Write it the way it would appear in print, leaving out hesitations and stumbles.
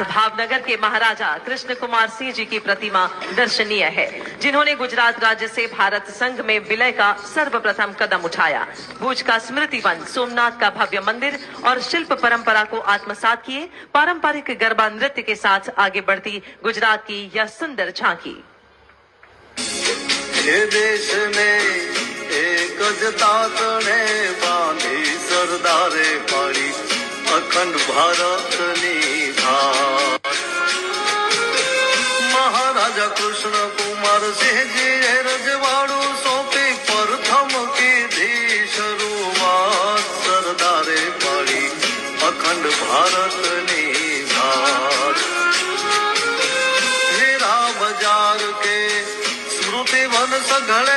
भावनगर के महाराजा कृष्ण कुमार सिंह जी की प्रतिमा दर्शनीय है, जिन्होंने गुजरात राज्य से भारत संघ में विलय का सर्वप्रथम कदम उठाया। भुज का स्मृति वन, सोमनाथ का भव्य मंदिर और शिल्प परंपरा को आत्मसात किए पारंपरिक गरबा नृत्य के साथ आगे बढ़ती गुजरात की यह सुंदर झांकी। देश ने एक तातने बांधी सरदारे पाड़ी अखंड भारत महाराजा कृष्ण कुमार सिंह जी रजवाड़ू सौंपी प्रथम की धी शुरुआत सरदारे पाड़ी अखंड भारत हीरा बाजार के स्मृति वन सघल